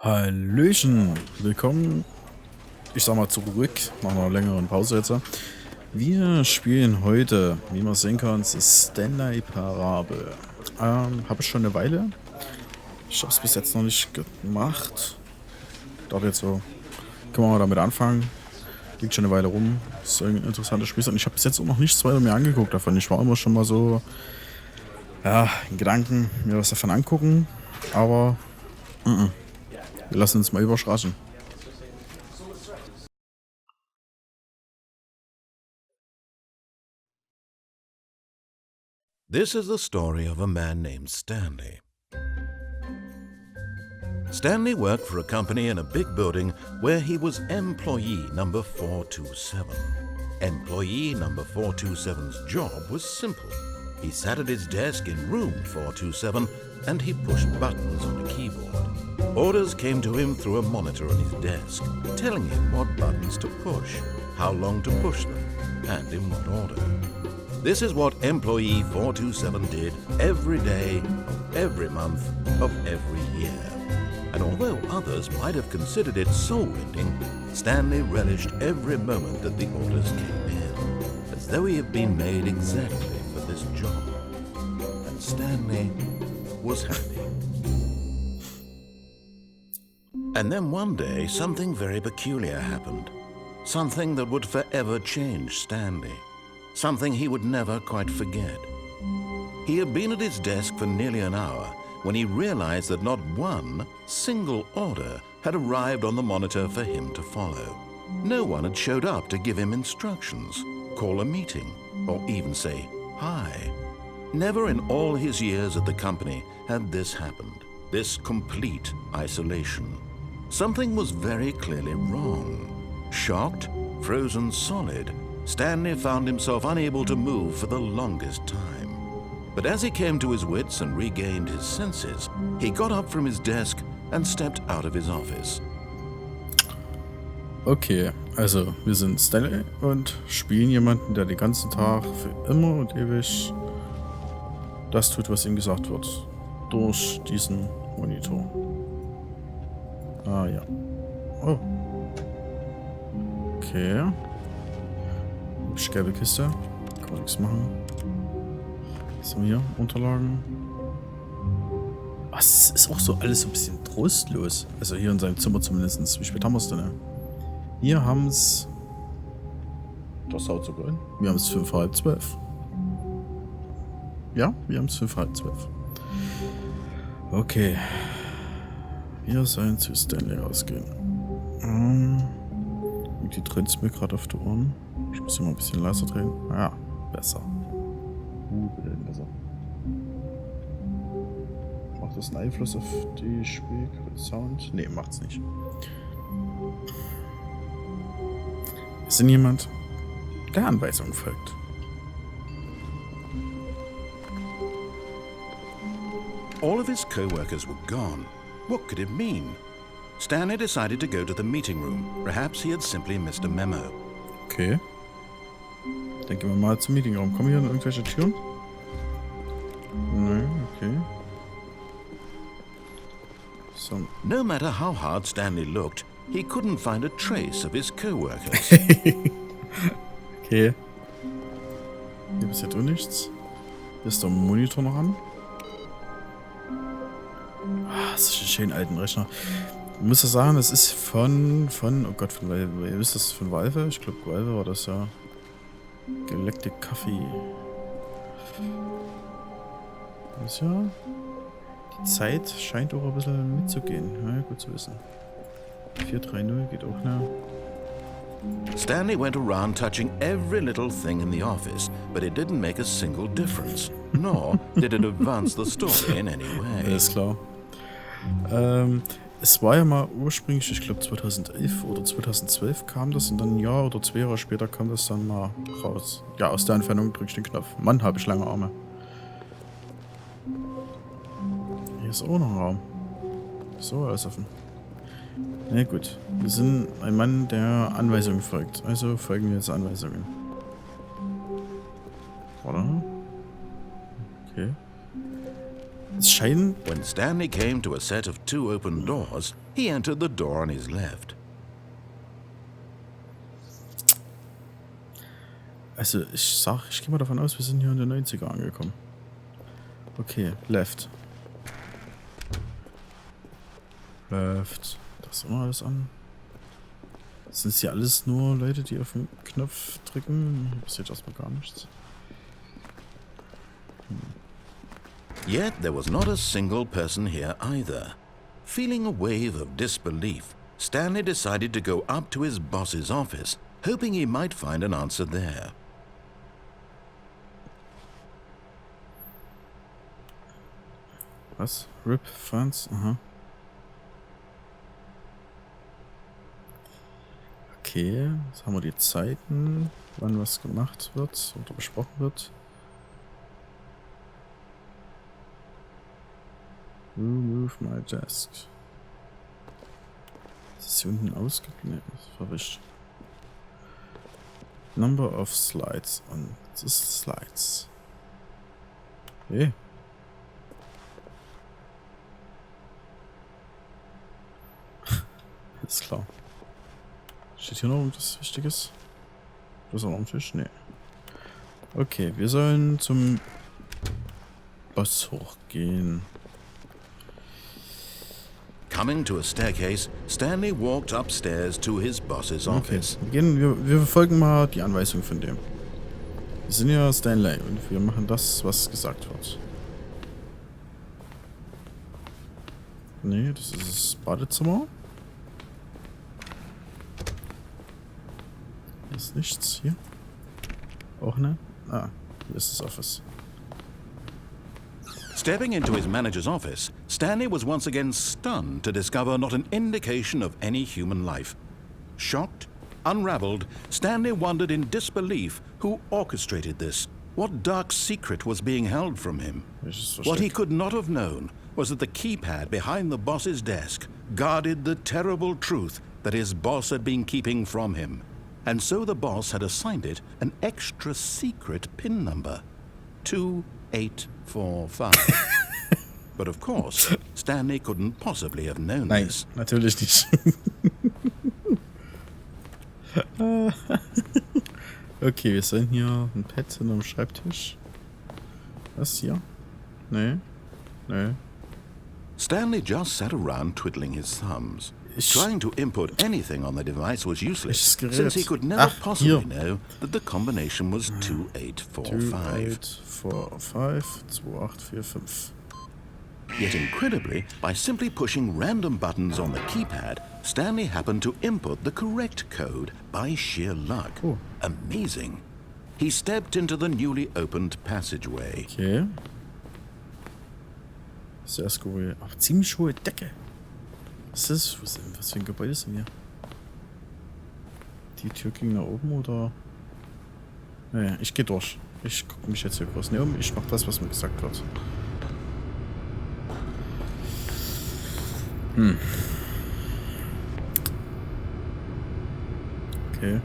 Hallöchen, willkommen, ich sag mal zurück, nach einer längeren Pause jetzt. Wir spielen heute, wie man sehen kann, das Stanley Parabel. Habe ich schon eine Weile. Ich habe es bis jetzt noch nicht gemacht. Dachte jetzt so, können wir mal damit anfangen. Liegt schon eine Weile rum. Das ist ein interessantes Spiel. Und ich habe bis jetzt auch noch nichts weiter mir angeguckt davon. Ich war immer schon mal so, ja, in Gedanken mir was davon angucken. Aber, wir lassen uns mal überraschen. This is the story of a man named Stanley. Stanley worked for a company in a big building where he was employee number 427. Employee number 427's job was simple. He sat at his desk in room 427 and he pushed buttons on a keyboard. Orders came to him through a monitor on his desk, telling him what buttons to push, how long to push them, and in what order. This is what employee 427 did every day, of every month, of every year. And although others might have considered it soul-ending, Stanley relished every moment that the orders came in, as though he had been made exactly for this job. And Stanley was happy. And then one day, something very peculiar happened. Something that would forever change Stanley. Something he would never quite forget. He had been at his desk for nearly an hour when he realized that not one single order had arrived on the monitor for him to follow. No one had showed up to give him instructions, call a meeting, or even say hi. Never in all his years at the company had this happened, this complete isolation. Something was very clearly wrong. Shocked, frozen solid, Stanley found himself unable to move for the longest time. But as he came to his wits and regained his senses, he got up from his desk and stepped out of his office. Okay, also wir sind Stanley und spielen jemanden, der den ganzen Tag für immer und ewig das tut, was ihm gesagt wird. Durch diesen Monitor. Ah ja. Oh. Okay. Gelbe Kiste. Kann man nichts machen. Was haben wir hier? Unterlagen. Was ist auch so alles so ein bisschen trostlos. Also hier in seinem Zimmer zumindest. Wie spät haben wir es denn? Ne? Hier haben es. Das haut sogar hin. Wir haben es 11:55. Ja, wir haben es 11:55. Okay. Wir sollen zu Stanley rausgehen. Die drehen es mir gerade auf die Ohren. Ich muss hier mal ein bisschen leiser drehen. Ja, besser. Besser. Macht das einen Einfluss auf die Spielsound? Nee, macht's nicht. Wir sind jemand, der Anweisungen folgt. All of his co-workers were gone. What could it mean? Stanley decided to go to the meeting room. Perhaps he had simply missed a memo. Okay. Dann gehen wir mal zum Meetingraum. Kommen hier noch irgendwelche Türen? Nein, okay. So. No matter how hard Stanley looked, he couldn't find a trace of his co-workers. Okay. Hier passiert auch nichts. Hier ist der Monitor noch an. Ah, das ist ein schön alten Rechner. Ich muss ja sagen, das ist von, oh Gott, ihr wisst das von Valve? Ich glaube, Valve war das ja. Galactic Kaffee. Das ja. Die Zeit scheint auch ein bisschen mitzugehen. Ja, gut zu wissen. 4:30 geht auch ne. Stanley went around touching every little thing in the office, but it didn't make a single difference. Nor did it advance the story in any way. Alles klar. Es war ja mal ursprünglich, ich glaube 2011 oder 2012 kam das und dann ein Jahr oder 2 Jahre später kam das dann mal raus. Ja, aus der Entfernung drücke ich den Knopf. Mann, habe ich lange Arme. Hier ist auch noch ein Raum. So, alles offen. Na gut, wir sind ein Mann, der Anweisungen folgt. Also folgen wir jetzt Anweisungen. Oder? Okay. Es scheint... When Stanley came to a set of 2 open doors, he entered the door on his left. Also, ich gehe mal davon aus, wir sind hier in den 90er angekommen. Okay, left. Left. Das ist immer alles an. Sind hier alles nur Leute, die auf den Knopf drücken? Hier passiert erstmal gar nichts. Yet there was not a single person here either. Feeling a wave of disbelief, Stanley decided to go up to his boss's office, hoping he might find an answer there. Was? RIP Funds? Aha. Okay, jetzt haben wir die Zeiten, wann was gemacht wird oder besprochen wird. Remove my desk. Das ist hier unten ausgeblieben. Verwischt. Number of slides on the slides. Okay. Ist klar. Steht hier noch irgendwas Wichtiges? Das ist auch am Tisch? Nee. Okay, wir sollen zum Boss hochgehen. Coming to a staircase, Stanley walked upstairs to his boss's office. Okay. Wir verfolgen mal die Anweisung von dem. Wir sind ja Stanley und wir machen das, was gesagt wird. Nee, das ist das Badezimmer. Hier ist nichts. Hier. Auch ne? Ah, hier ist das Office. Stepping into his manager's office, Stanley was once again stunned to discover not an indication of any human life. Shocked, unraveled, Stanley wondered in disbelief who orchestrated this. What dark secret was being held from him? What he could not have known was that the keypad behind the boss's desk guarded the terrible truth that his boss had been keeping from him. And so the boss had assigned it an extra secret PIN number. 2845. But of course, Stanley couldn't possibly have known this. Nein, natürlich nicht. Okay, wir sehen hier ein Pad in einem Schreibtisch. Was hier? Nee. Nee. Stanley just sat around twiddling his thumbs. Trying to input anything on the device was useless, since he could never possibly know that the combination was 2845. 2845, 2845. Yet incredibly, by simply pushing random buttons on the keypad, Stanley happened to input the correct code by sheer luck. Oh. Amazing. He stepped into the newly opened passageway. Okay. Sehr skurril. Aber ziemlich hohe Decke. Was ist das? Was für ein Gebäude ist denn hier? Die Tür ging nach oben oder? Naja, ich gehe durch. Ich gucke mich jetzt hier kurz näher um. Ich mache das, was mir gesagt wird. Okay.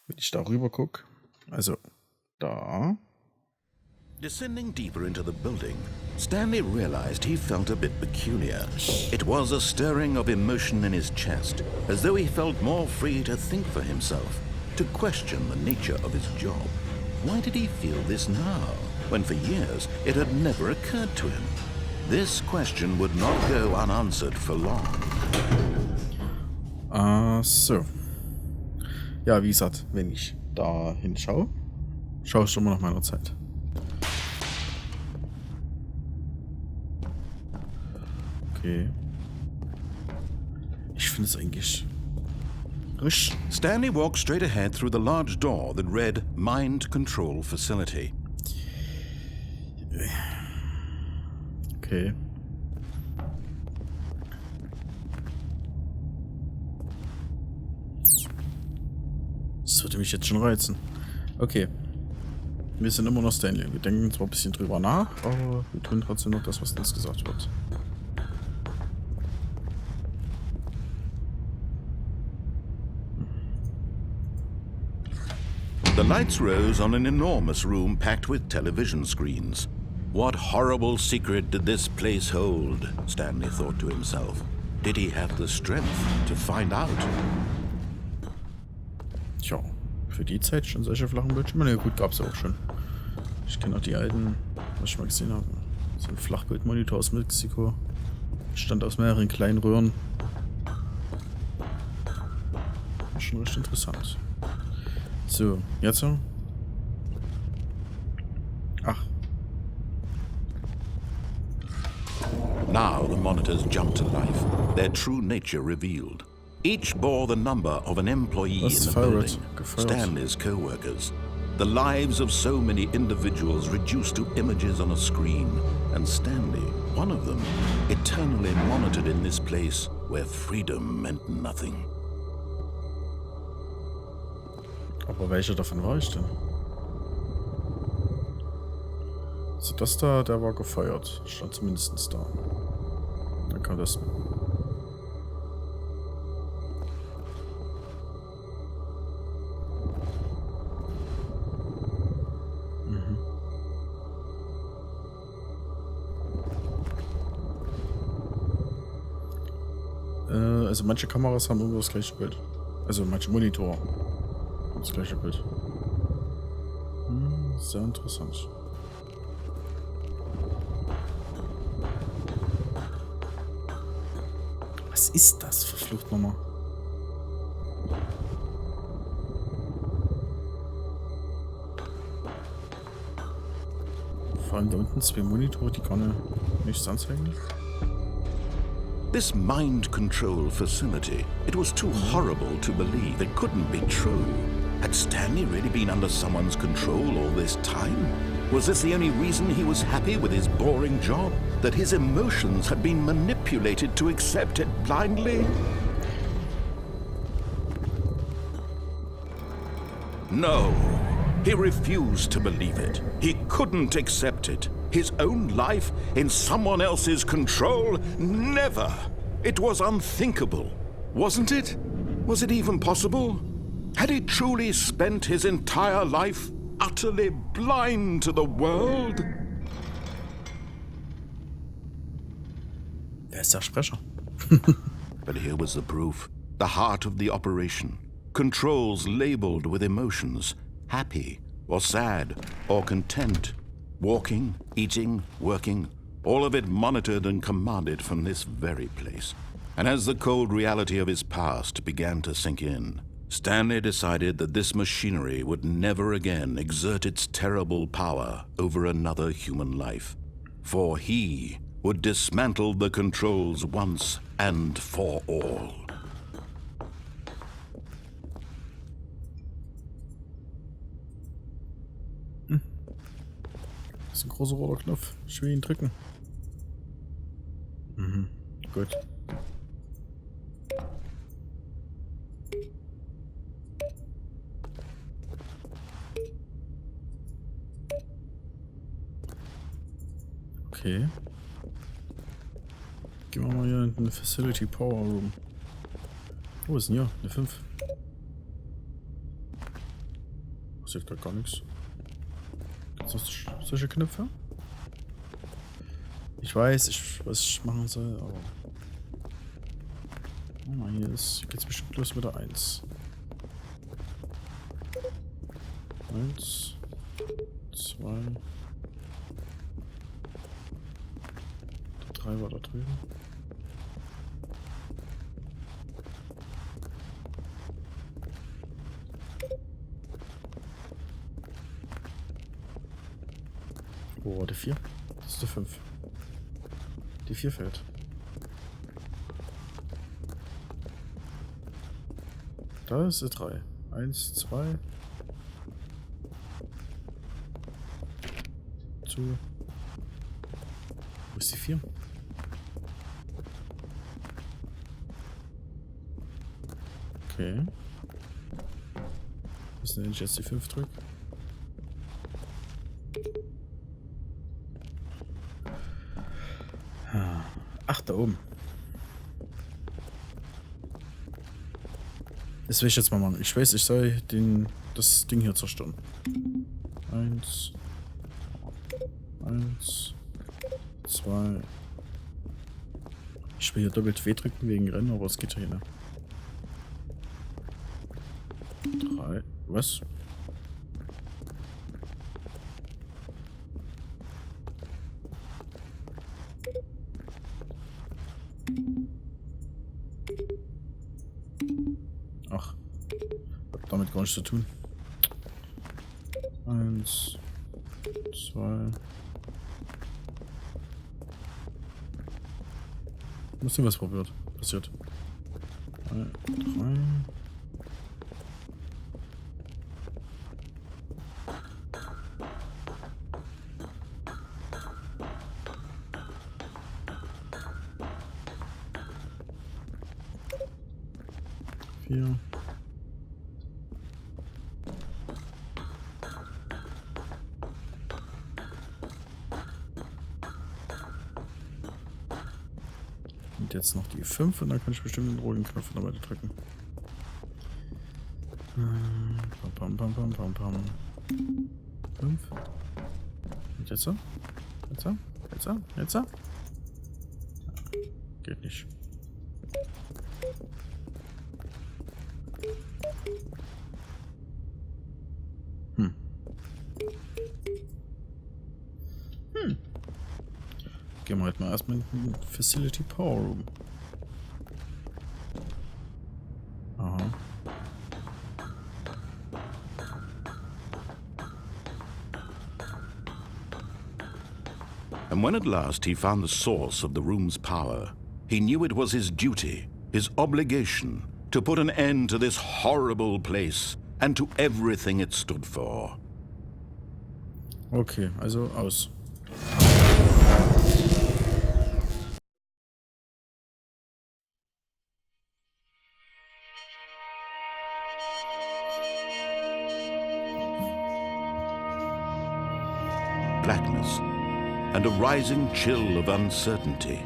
Wenn ich da rüber gucke. Also, da. Descending deeper into the building, Stanley realized he felt a bit peculiar. It was a stirring of emotion in his chest, as though he felt more free to think for himself, to question the nature of his job. Why did he feel this now, when for years it had never occurred to him? This question would not go unanswered for long. So. Ja, wie gesagt, wenn ich da hinschaue, schaue ich immer nach meiner Zeit. Okay. Ich finde es eigentlich richtig. Stanley walked straight ahead through the large door that read Mind Control Facility. Okay. Das würde mich jetzt schon reizen. Okay. Wir sind immer noch Stanley. Wir denken zwar ein bisschen drüber nach, aber wir tun trotzdem noch das, was uns gesagt wird. Lights rose on an enormous room packed with television screens. What horrible secret did this place hold? Stanley thought to himself. Did he have the strength to find out? Tja, für die Zeit schon solche flachen Bildschirme. Na gut, gab's ja auch schon. Ich kenne auch die alten, was ich mal gesehen habe. So ein Flachbildmonitor aus Mexiko. Stand aus mehreren kleinen Röhren. Schon recht interessant. So, jetzt so. Ach. Now the monitors jumped to life, their true nature revealed. Each bore the number of an employee in the building, Stanley's co-workers. The lives of so many individuals reduced to images on a screen, and Stanley, one of them, eternally monitored in this place where freedom meant nothing. Aber welcher davon war ich denn? Also das da, der war gefeuert. Stand zumindest da. Dann kam das. Also manche Kameras haben immer das gleiche Bild. Also manche Monitore haben das gleiche Bild. Sehr interessant. Was ist das? Verflucht nochmal. Vor allem da unten zwei Monitore, die gar nichts anzeigen. This mind control facility, it was too horrible to believe. It couldn't be true. Had Stanley really been under someone's control all this time? Was this the only reason he was happy with his boring job? That his emotions had been manipulated to accept it blindly? No, he refused to believe it. He couldn't accept it. His own life in someone else's control? Never! It was unthinkable, wasn't it? Was it even possible? Had he truly spent his entire life utterly blind to the world? Wer ist der Sprecher? But here was the proof. The heart of the operation. Controls labeled with emotions. Happy, or sad, or content. Walking, eating, working, all of it monitored and commanded from this very place. And as the cold reality of his past began to sink in, Stanley decided that this machinery would never again exert its terrible power over another human life. For he would dismantle the controls once and for all. Das ist ein großer roter Knopf. Ich will ihn drücken. Gut. Okay. Gehen wir mal hier in den Facility Power Room. Wo ist denn hier? Eine 5. Ich sehe da gar nichts. Gibt es noch solche Knöpfe? Ich weiß, was ich machen soll, aber... Oh mal, hier geht's bestimmt los mit der 1. 1, 2... 3 war da drüben. Oh, die 4. Das ist die 5. Die 4 fällt. Da ist die 3. 1, 2. Zu. Wo ist die 4? Okay. Was ist denn, wenn ich jetzt die 5 drücke? Ach, da oben. Das will ich jetzt mal machen. Ich weiß, ich soll den das Ding hier zerstören. 1, 2. Ich will hier doppelt W drücken wegen Rennen, aber es geht ja nicht. 3. Was? Ach, hat damit gar nichts zu tun. 1, 2. Muss sehen, was passiert. 3. 4. Und jetzt noch die 5 und dann kann ich bestimmt den roten Knopf noch weiter drücken. Pam, pam, pam, pam, pam. 5. Und jetzt so? Jetzt so? Jetzt so? Jetzt so? Geht nicht. Gehen wir halt mal erstmal in den Facility Power Room. Aha. And when at last he found the source of the room's power, he knew it was his duty, his obligation, to put an end to this horrible place and to everything it stood for. Okay, also aus. Blackness and a rising chill of uncertainty.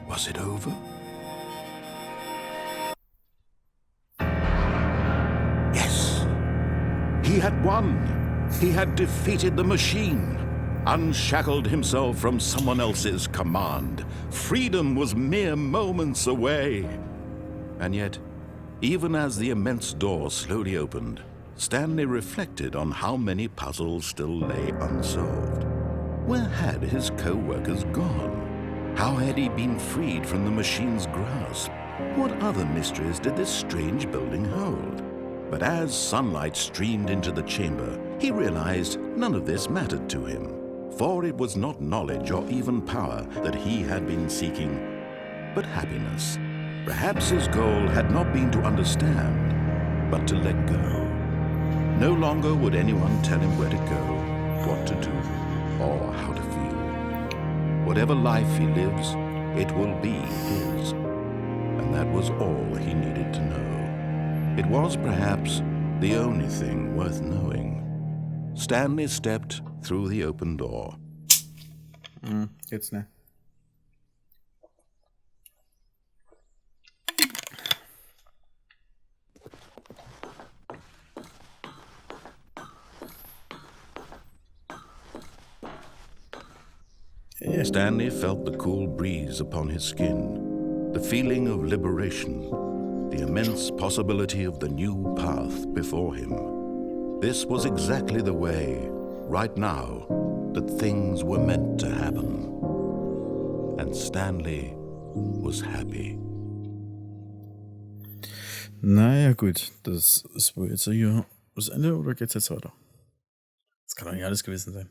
Was it over? Yes! He had won! He had defeated the machine, unshackled himself from someone else's command. Freedom was mere moments away. And yet, even as the immense door slowly opened, Stanley reflected on how many puzzles still lay unsolved. Where had his co-workers gone? How had he been freed from the machine's grasp? What other mysteries did this strange building hold? But as sunlight streamed into the chamber, he realized none of this mattered to him, for it was not knowledge or even power that he had been seeking, but happiness. Perhaps his goal had not been to understand, but to let go. No longer would anyone tell him where to go, what to do, or how to feel. Whatever life he lives, it will be his. And that was all he needed to know. It was perhaps the only thing worth knowing. Stanley stepped through the open door. Jetzt ne. Stanley felt the cool breeze upon his skin, the feeling of liberation, the immense possibility of the new path before him. This was exactly the way, right now, that things were meant to happen. And Stanley was happy. Naja, gut. Das ist wohl jetzt hier das Ende oder geht's jetzt weiter? Das kann doch nicht alles gewesen sein.